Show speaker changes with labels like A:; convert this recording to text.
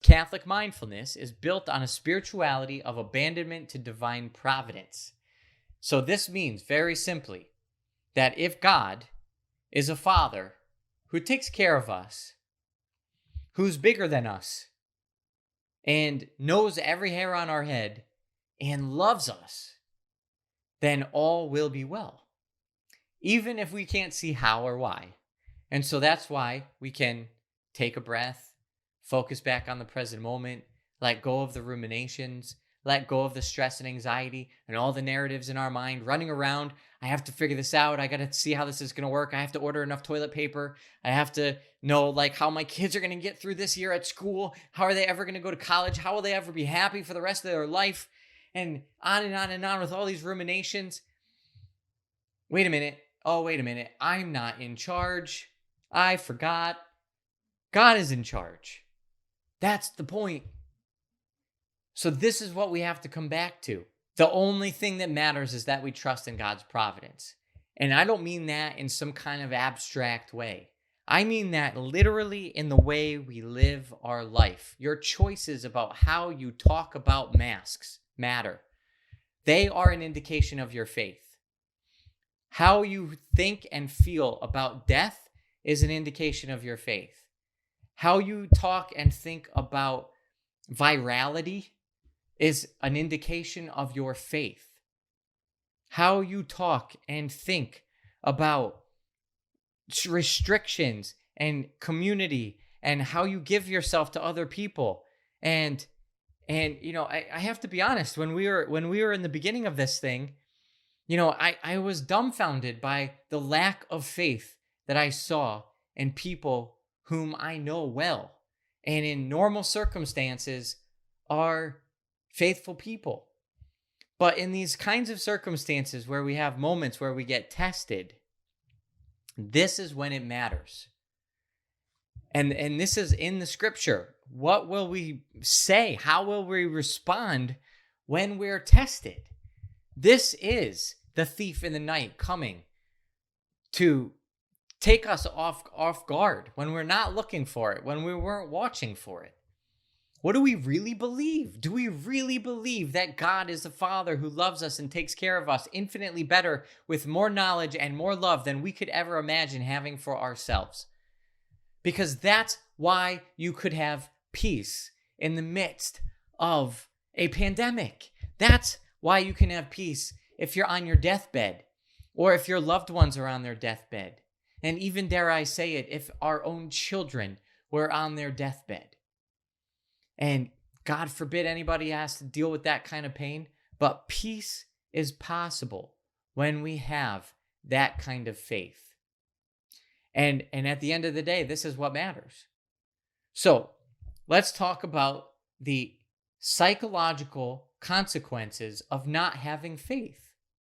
A: Catholic mindfulness is built on a spirituality of abandonment to divine providence. So this means, very simply, that if God is a father who takes care of us, who's bigger than us, and knows every hair on our head, and loves us, then all will be well, even if we can't see how or why. And so that's why we can take a breath, focus back on the present moment, let go of the ruminations, let go of the stress and anxiety and all the narratives in our mind running around. I have to figure this out. I got to see how this is going to work. I have to order enough toilet paper. I have to know like how my kids are going to get through this year at school. How are they ever going to go to college? How will they ever be happy for the rest of their life? And on and on and on with all these ruminations. Wait a minute. Oh, wait a minute. I'm not in charge. I forgot. God is in charge. That's the point. So this is what we have to come back to. The only thing that matters is that we trust in God's providence. And I don't mean that in some kind of abstract way. I mean that literally in the way we live our life. Your choices about how you talk about masks matter. They are an indication of your faith. How you think and feel about death is an indication of your faith. How you talk and think about virality is an indication of your faith. How you talk and think about restrictions and community and how you give yourself to other people. And you know, I have to be honest, when we were in the beginning of this thing, you know, I was dumbfounded by the lack of faith that I saw in people whom I know well and in normal circumstances are faithful people. But in these kinds of circumstances where we have moments where we get tested, this is when it matters. And this is in the scripture. What will we say? How will we respond when we're tested? This is the thief in the night coming to take us off guard when we're not looking for it, when we weren't watching for it. What do we really believe? Do we really believe that God is a father who loves us and takes care of us infinitely better with more knowledge and more love than we could ever imagine having for ourselves? Because that's why you could have peace in the midst of a pandemic. That's why you can have peace if you're on your deathbed or if your loved ones are on their deathbed. And even, dare I say it, if our own children were on their deathbed. And God forbid anybody has to deal with that kind of pain. But peace is possible when we have that kind of faith. And at the end of the day, this is what matters. So let's talk about the psychological consequences of not having faith.